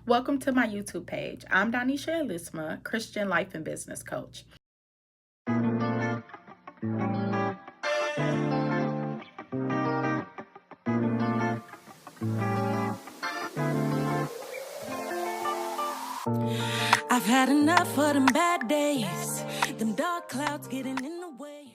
Welcome to my YouTube page. I'm Donisha Elisma, Christian life and business coach. I've had enough of them bad days, them dark clouds getting in the way.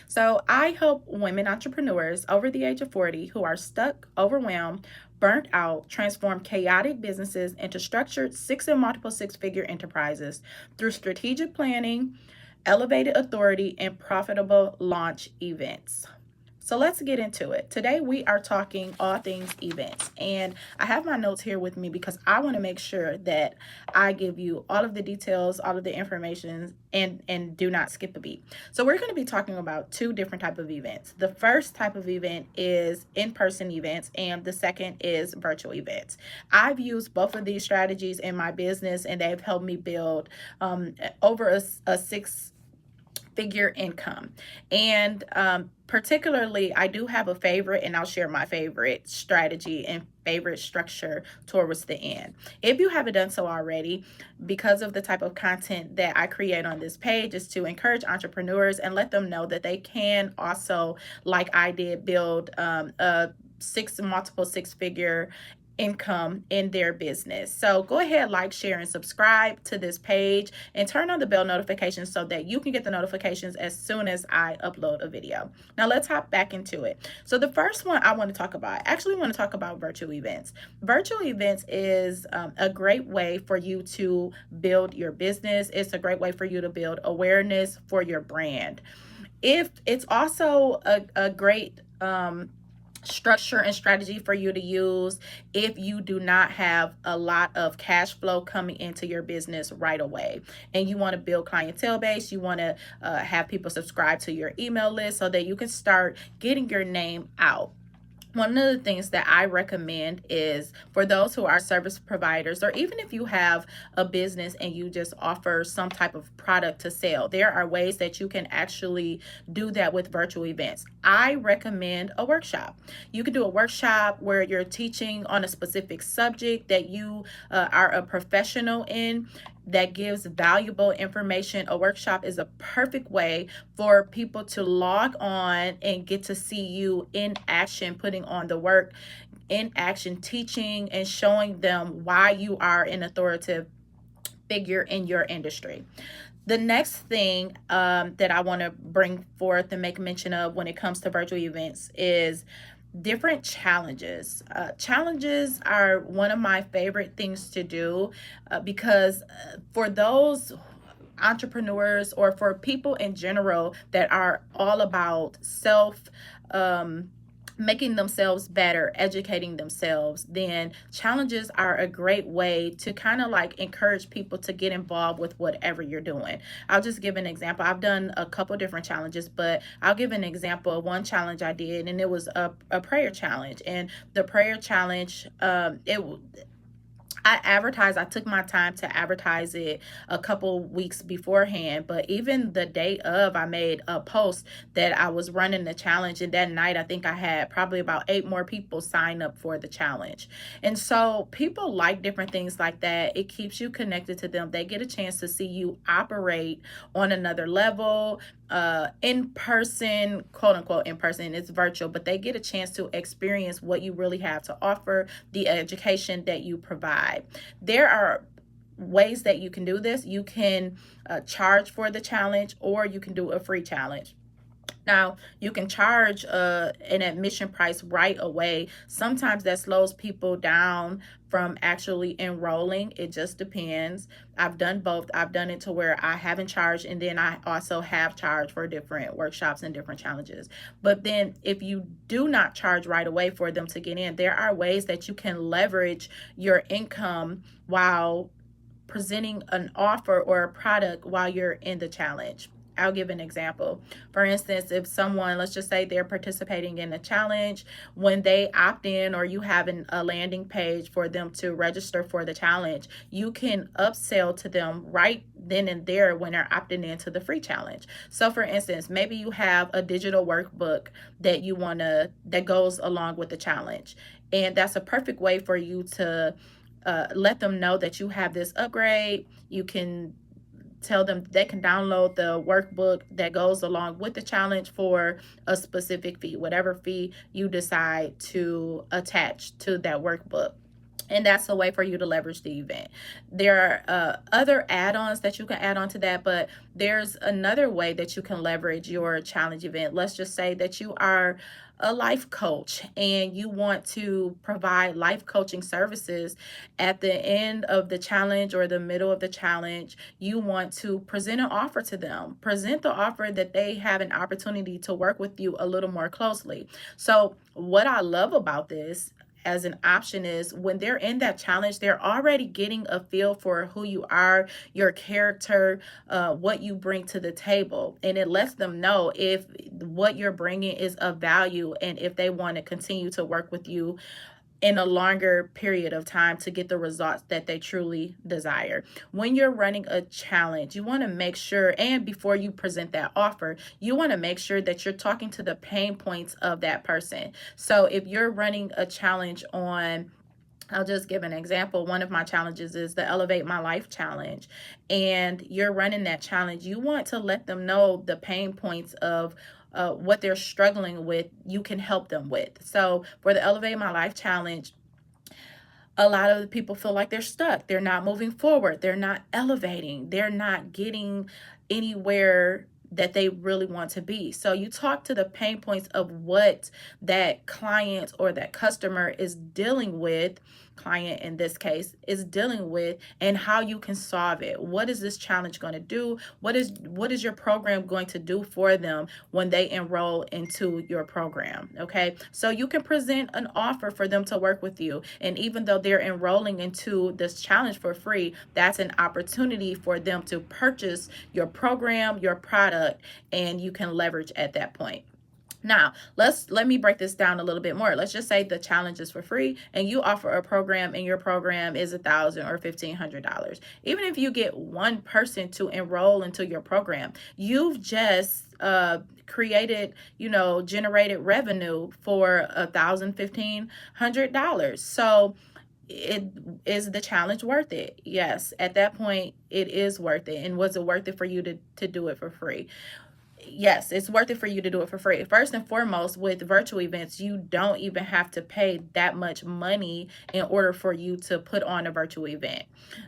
So I help women entrepreneurs over the age of 40 who are stuck, overwhelmed, burnt out, transform chaotic businesses into structured and multiple six-figure enterprises through strategic planning, elevated authority, and profitable launch events. So let's get into it. Today we are talking all things events, and I have my notes here with me because I want to make sure that I give you all of the details, all of the information, and do not skip a beat. So we're going to be talking about two different type of events. The first type of event is in-person events, and the second is virtual events. I've used both of these strategies in my business, and they've helped me build over a six-figure income. And particularly, I do have a favorite, and I'll share my favorite strategy and favorite structure towards the end. If you haven't done so already, because of the type of content that I create on this page is to encourage entrepreneurs and let them know that they can also, like I did, build a multiple six-figure income in their business. So go ahead, like, share, and subscribe to this page and turn on the bell notifications so that you can get the notifications as soon as I upload a video. Now let's hop back into it. So the first one I want to talk about, I actually want to talk about virtual events. Virtual events is a great way for you to build your business. It's a great way for you to build awareness for your brand. If it's also a great structure and strategy for you to use if you do not have a lot of cash flow coming into your business right away and you want to build clientele base, you want to have people subscribe to your email list so that you can start getting your name out. One of the things that I recommend is for those who are service providers, or even if you have a business and you just offer some type of product to sell, there are ways that you can actually do that with virtual events. I recommend a workshop. You can do a workshop where you're teaching on a specific subject that you are a professional in, that gives valuable information. A workshop is a perfect way for people to log on and get to see you in action, putting on the work, in action, teaching and showing them why you are an authoritative figure in your industry. The next thing that I want to bring forth and make mention of when it comes to virtual events is different challenges. Challenges are one of my favorite things to do because for those entrepreneurs or for people in general that are all about making themselves better, educating themselves, then challenges are a great way to kind of like encourage people to get involved with whatever you're doing. I'll just give an example. I've done a couple different challenges, but I'll give an example of one challenge I did, and it was a prayer challenge. And the prayer challenge, I took my time to advertise it a couple weeks beforehand, but even the day of, I made a post that I was running the challenge, and that night I think I had probably about 8 more people sign up for the challenge. And so people like different things like that. It keeps you connected to them. They get a chance to see you operate on another level, in person, quote unquote in person. It's virtual, but they get a chance to experience what you really have to offer, the education that you provide. There are ways that you can do this. You can charge for the challenge, or you can do a free challenge. Now, you can charge an admission price right away. Sometimes that slows people down from actually enrolling. It just depends. I've done both. I've done it to where I haven't charged, and then I also have charged for different workshops and different challenges. But then if you do not charge right away for them to get in, there are ways that you can leverage your income while presenting an offer or a product while you're in the challenge. I'll give an example. For instance, if someone, let's just say they're participating in a challenge, when they opt in or you have a landing page for them to register for the challenge, you can upsell to them right then and there when they're opting into the free challenge. So for instance, maybe you have a digital workbook that goes along with the challenge. And that's a perfect way for you to let them know that you have this upgrade. You can tell them they can download the workbook that goes along with the challenge for a specific fee, whatever fee you decide to attach to that workbook. And that's a way for you to leverage the event. There are other add-ons that you can add on to that, but there's another way that you can leverage your challenge event. Let's just say that you are a life coach and you want to provide life coaching services at the end of the challenge or the middle of the challenge. You want to present an offer to them, present the offer that they have an opportunity to work with you a little more closely. So what I love about this as an option is when they're in that challenge, they're already getting a feel for who you are, your character, what you bring to the table. And it lets them know if what you're bringing is of value and if they want to continue to work with you in a longer period of time to get the results that they truly desire. When you're running a challenge, you want to make sure, and before you present that offer, you want to make sure that you're talking to the pain points of that person. So if you're running a challenge on, I'll just give an example. One of my challenges is the Elevate My Life challenge. And you're running that challenge. You want to let them know the pain points of what they're struggling with, you can help them with. So for the Elevate My Life challenge, a lot of the people feel like they're stuck. They're not moving forward. They're not elevating. They're not getting anywhere that they really want to be. So you talk to the pain points of what that client or that customer is dealing with, client in this case is dealing with, and how you can solve it. What is this challenge going to do? What is your program going to do for them when they enroll into your program? Okay, so you can present an offer for them to work with you, and even though they're enrolling into this challenge for free, that's an opportunity for them to purchase your program, your product, and you can leverage at that point. Now, let me break this down a little bit more. Let's just say the challenge is for free and you offer a program and your program is $1,000 or $1,500. Even if you get one person to enroll into your program, you've just created, generated revenue for $1,000, $1,500. So is the challenge worth it? Yes, at that point it is worth it. And was it worth it for you to do it for free? Yes, it's worth it for you to do it for free. First and foremost, with virtual events, you don't even have to pay that much money in order for you to put on a virtual event.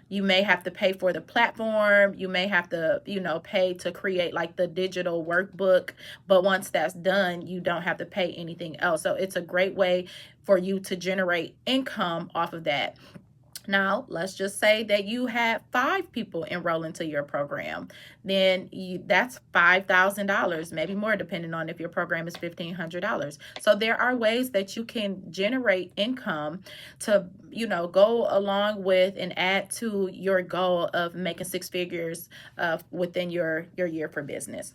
You may have to pay for the platform. You may have to, pay to create like the digital workbook. But once that's done, you don't have to pay anything else. So it's a great way for you to generate income off of that. Now, let's just say that you had 5 people enroll into your program. Then that's $5,000, maybe more, depending on if your program is $1,500. So there are ways that you can generate income to, go along with and add to your goal of making 6 figures within your year for business.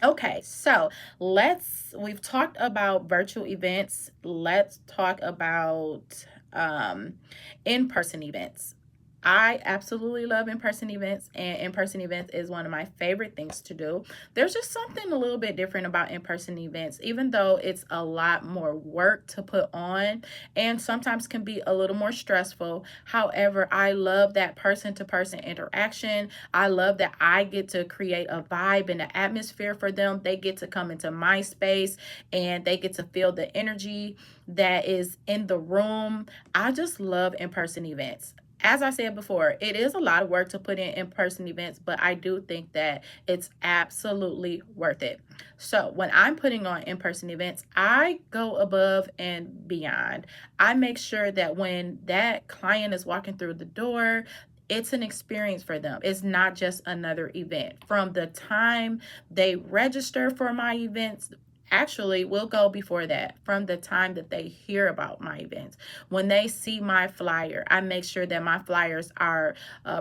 Okay, so we've talked about virtual events. Let's talk about in-person events. I absolutely love in-person events, and in-person events is one of my favorite things to do. There's just something a little bit different about in-person events, even though it's a lot more work to put on and sometimes can be a little more stressful. However, I love that person-to-person interaction. I love that I get to create a vibe and an atmosphere for them. They get to come into my space and they get to feel the energy that is in the room. I just love in-person events. As I said before, it is a lot of work to put in in-person events, but I do think that it's absolutely worth it. So when I'm putting on in-person events, I go above and beyond. I make sure that when that client is walking through the door, it's an experience for them. It's not just another event. From the time they register for my events, actually, we'll go before that. From the time that they hear about my events, when they see my flyer, I make sure that my flyers are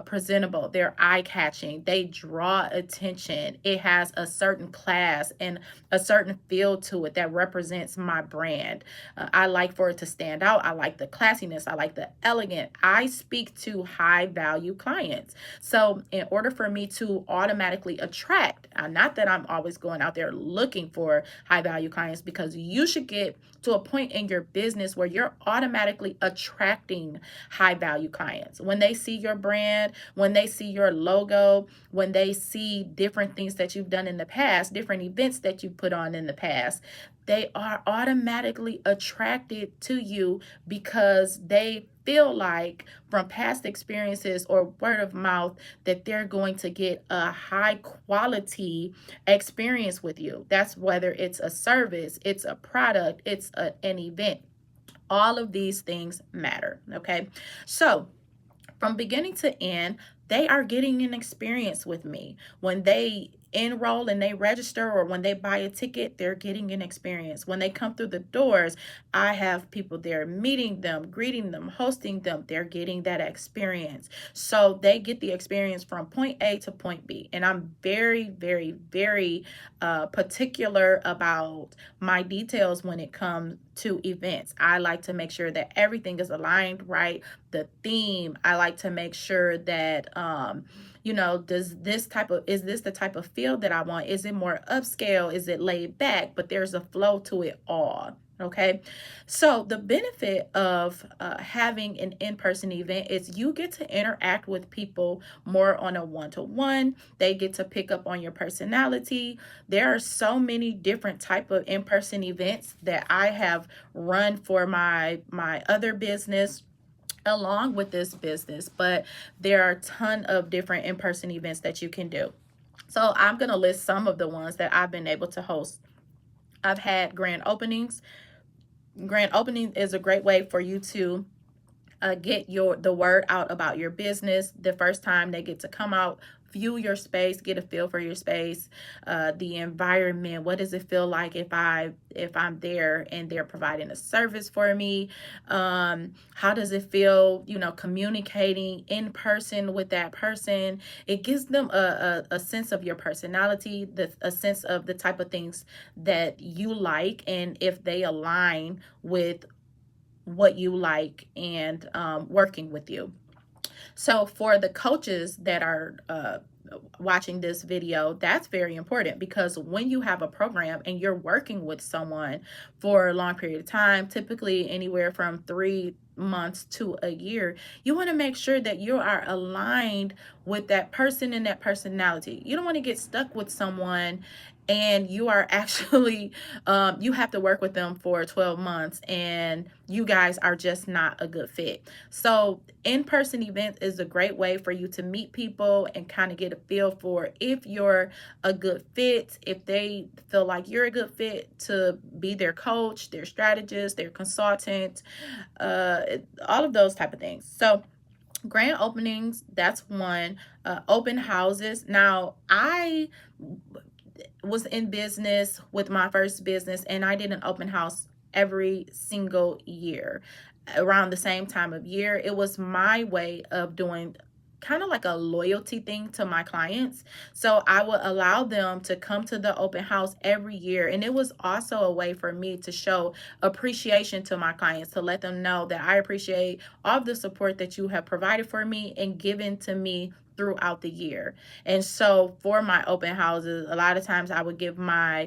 presentable. They're eye-catching. They draw attention. It has a certain class and a certain feel to it that represents my brand. I like for it to stand out. I like the classiness. I like the elegant. I speak to high-value clients. So in order for me to automatically attract, not that I'm always going out there looking for high high value clients, because you should get to a point in your business where you're automatically attracting high value clients. When they see your brand, when they see your logo, when they see different things that you've done in the past, different events that you put on in the past, they are automatically attracted to you because they feel like from past experiences or word of mouth that they're going to get a high quality experience with you. That's whether it's a service, it's a product, it's an event. All of these things matter. Okay. So from beginning to end, they are getting an experience with me. When they enroll and they register, or when they buy a ticket, they're getting an experience. When they come through the doors, I have people there meeting them, greeting them, hosting them. They're getting that experience. So they get the experience from point A to point B. And I'm very, very, very particular about my details when it comes to events. I like to make sure that everything is aligned right. The theme, I like to make sure that is this the type of feel that I want? Is it more upscale? Is it laid back? But there's a flow to it all. Okay. So the benefit of having an in-person event is you get to interact with people more on a one-to-one. They get to pick up on your personality. There are so many different type of in-person events that I have run for my other business along with this business, but there are a ton of different in-person events that you can do. So I'm going to list some of the ones that I've been able to host. I've had grand openings. Grand opening is a great way for you to get the word out about your business. The first time they get to come out, view your space, get a feel for your space, the environment. What does it feel like if I'm there and they're providing a service for me? How does it feel, communicating in person with that person? It gives them a sense of your personality, a sense of the type of things that you like, and if they align with what you like and working with you. So for the coaches that are watching this video, that's very important, because when you have a program and you're working with someone for a long period of time, typically anywhere from 3 months to a year, you want to make sure that you are aligned with that person and that personality. You don't want to get stuck with someone and you are actually you have to work with them for 12 months and you guys are just not a good fit. So in-person event is a great way for you to meet people and kind of get a feel for if you're a good fit, if they feel like you're a good fit to be their coach, their strategist, their consultant, all of those type of things. So grand openings, that's one. Open houses. Now, I was in business with my first business and I did an open house every single year around the same time of year. It was my way of doing kind of like a loyalty thing to my clients. So I would allow them to come to the open house every year. And it was also a way for me to show appreciation to my clients, to let them know that I appreciate all of the support that you have provided for me and given to me throughout the year. And so for my open houses, a lot of times I would give my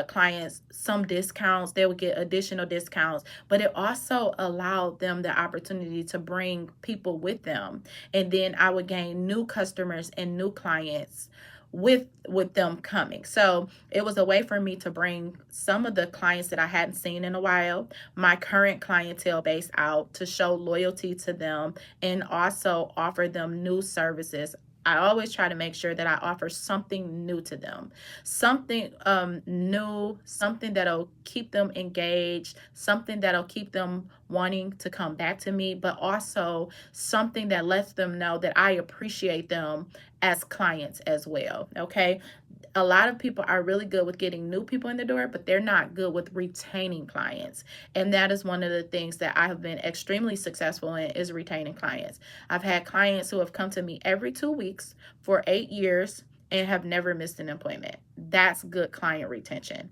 clients some discounts. They would get additional discounts, but it also allowed them the opportunity to bring people with them. And then I would gain new customers and new clients with them coming. So it was a way for me to bring some of the clients that I hadn't seen in a while, my current clientele base, out to show loyalty to them and also offer them new services. I always try to make sure that I offer something new to them, something new, something that'll keep them engaged, something that'll keep them wanting to come back to me, but also something that lets them know that I appreciate them as clients as well. Okay. A lot of people are really good with getting new people in the door, but they're not good with retaining clients. And that is one of the things that I have been extremely successful in, is retaining clients. I've had clients who have come to me every 2 weeks for 8 years and have never missed an appointment. That's good client retention.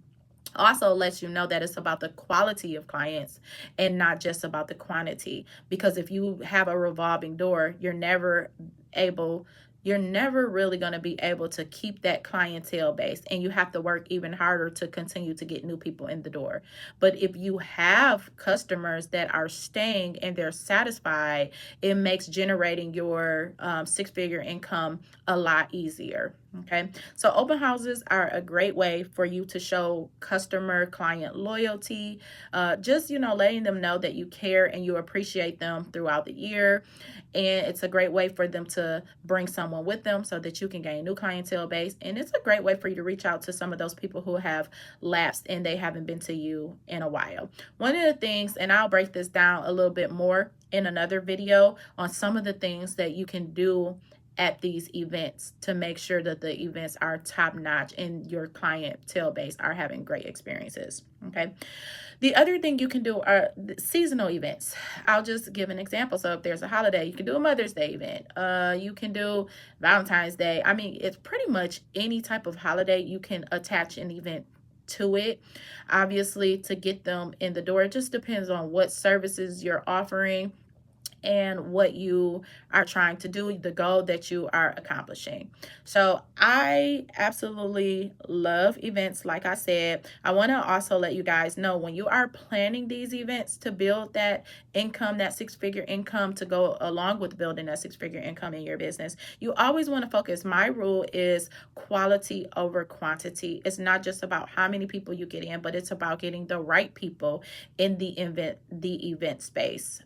Also lets you know that it's about the quality of clients and not just about the quantity. Because if you have a revolving door, you're never able you're never really going to be able to keep that clientele base, and you have to work even harder to continue to get new people in the door. But if you have customers that are staying and they're satisfied, it makes generating your six-figure income a lot easier. Okay, so open houses are a great way for you to show customer client loyalty, just letting them know that you care and you appreciate them throughout the year. And it's a great way for them to bring someone with them so that you can gain new clientele base. And it's a great way for you to reach out to some of those people who have lapsed and they haven't been to you in a while. One of the things, and I'll break this down a little bit more in another video on some of the things that you can do at these events to make sure that the events are top notch and your clientele base are having great experiences. Okay. The other thing you can do are seasonal events. I'll just give an example. So if there's a holiday, you can do a Mother's Day event. You can do Valentine's Day. I mean, it's pretty much any type of holiday you can attach an event to it. Obviously, to get them in the door, it just depends on what services you're offering and what you are trying to do, the goal that you are accomplishing. So I absolutely love events. Like I said, I want to also let you guys know, when you are planning these events to build that income, that six-figure income to go along with building that six-figure income in your business, you always want to focus. My rule is quality over quantity. It's not just about how many people you get in, but it's about getting the right people in the event space.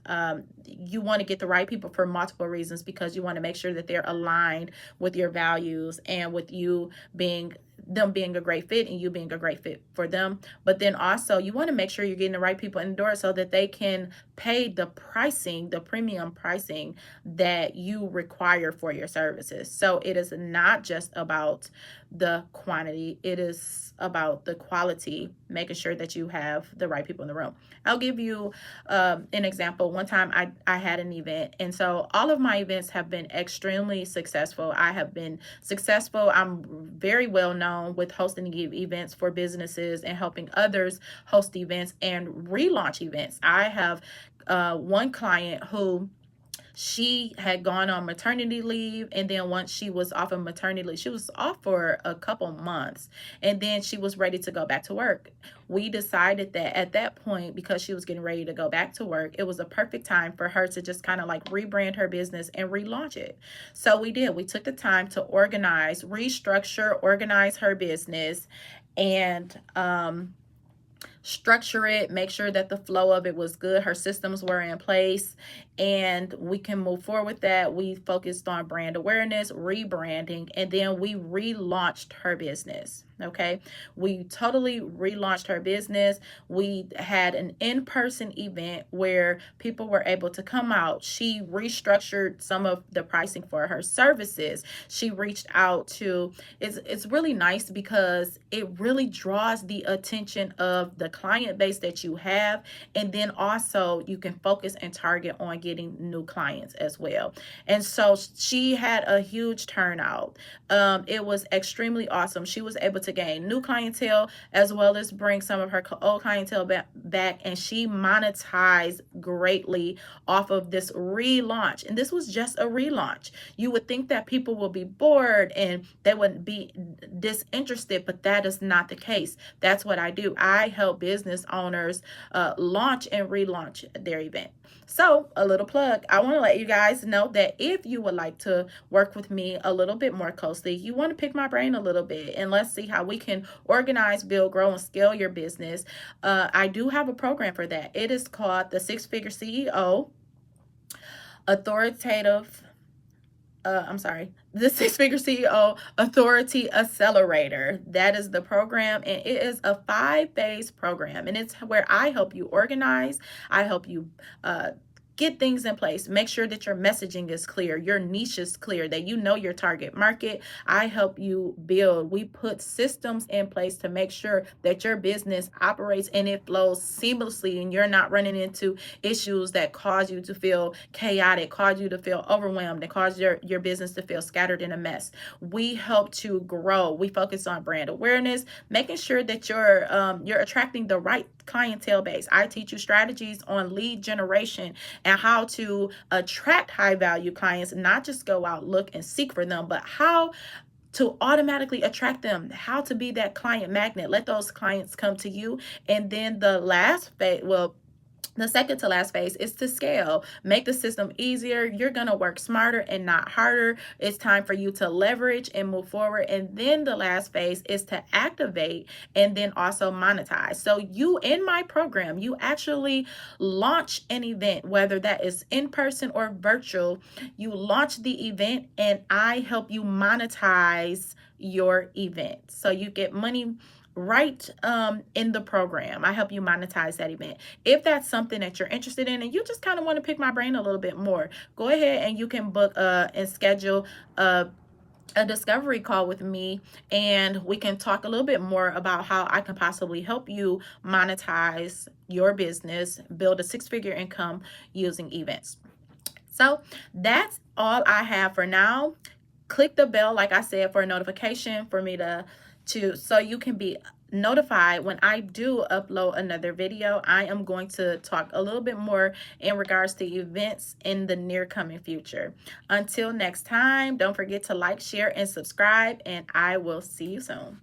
You want to get the right people for multiple reasons, because you want to make sure that they're aligned with your values and with you being a great fit and you being a great fit for them. But then also you want to make sure you're getting the right people in the door so that they can pay the pricing, the premium pricing that you require for your services. So it is not just about the quantity, it is about the quality, making sure that you have the right people in the room. I'll give you an example. One time I had an event, and so all of my events have been extremely successful. I have been successful. I'm very well known with hosting events for businesses and helping others host events and relaunch events. I have one client who, she had gone on maternity leave, and then once she was off of maternity leave, she was off for a couple months, and then she was ready to go back to work. We decided that at that point, because she was getting ready to go back to work, it was a perfect time for her to just kind of like rebrand her business and relaunch it. So we did. We took the time to restructure, organize her business, and structure it, make sure that the flow of it was good, her systems were in place, and we can move forward with that. We focused on brand awareness, rebranding, and then we relaunched her business. Okay, we totally relaunched her business. We had an in-person event where people were able to come out. She restructured some of the pricing for her services. She reached out to, it's really nice because it really draws the attention of the client base that you have, and then also you can focus and target on getting new clients as well. And so she had a huge turnout. It was extremely awesome. She was able to gain new clientele as well as bring some of her old clientele back, and she monetized greatly off of this relaunch. And this was just a relaunch. You would think that people will be bored and they wouldn't be disinterested, but that is not the case. That's what I do. I help business owners launch and relaunch their event. So a little plug, I want to let you guys know that if you would like to work with me a little bit more closely, you want to pick my brain a little bit, and let's see how we can organize, build, grow, and scale your business. I do have a program for that. It is called the Six-Figure CEO the Six-Figure CEO Authority Accelerator. That is the program, and it is a 5-phase program, and it's where I help you organize. I help you get things in place, make sure that your messaging is clear, your niche is clear, that you know your target market. I help you build. We put systems in place to make sure that your business operates and it flows seamlessly, and you're not running into issues that cause you to feel chaotic, cause you to feel overwhelmed, and cause your business to feel scattered in a mess. We help to grow. We focus on brand awareness, making sure that you're attracting the right clientele base. I teach you strategies on lead generation and how to attract high value clients, not just go out, look, and seek for them, but how to automatically attract them, how to be that client magnet. Let those clients come to you. And then the last phase, well, the second to last phase is to scale. Make the system easier. You're going to work smarter and not harder. It's time for you to leverage and move forward. And then the last phase is to activate and then also monetize. So you, in my program, you actually launch an event, whether that is in person or virtual. You launch the event and I help you monetize your event. So you get money right in the program. I help you monetize that event. If that's something that you're interested in and you just kind of want to pick my brain a little bit more, go ahead and you can book and schedule a discovery call with me, and we can talk a little bit more about how I can possibly help you monetize your business, build a six-figure income using events. So that's all I have for now. Click the bell, like I said, for a notification for me to so you can be notified when I do upload another video. I am going to talk a little bit more in regards to events in the near coming future. Until next time, don't forget to like, share, and subscribe, and I will see you soon.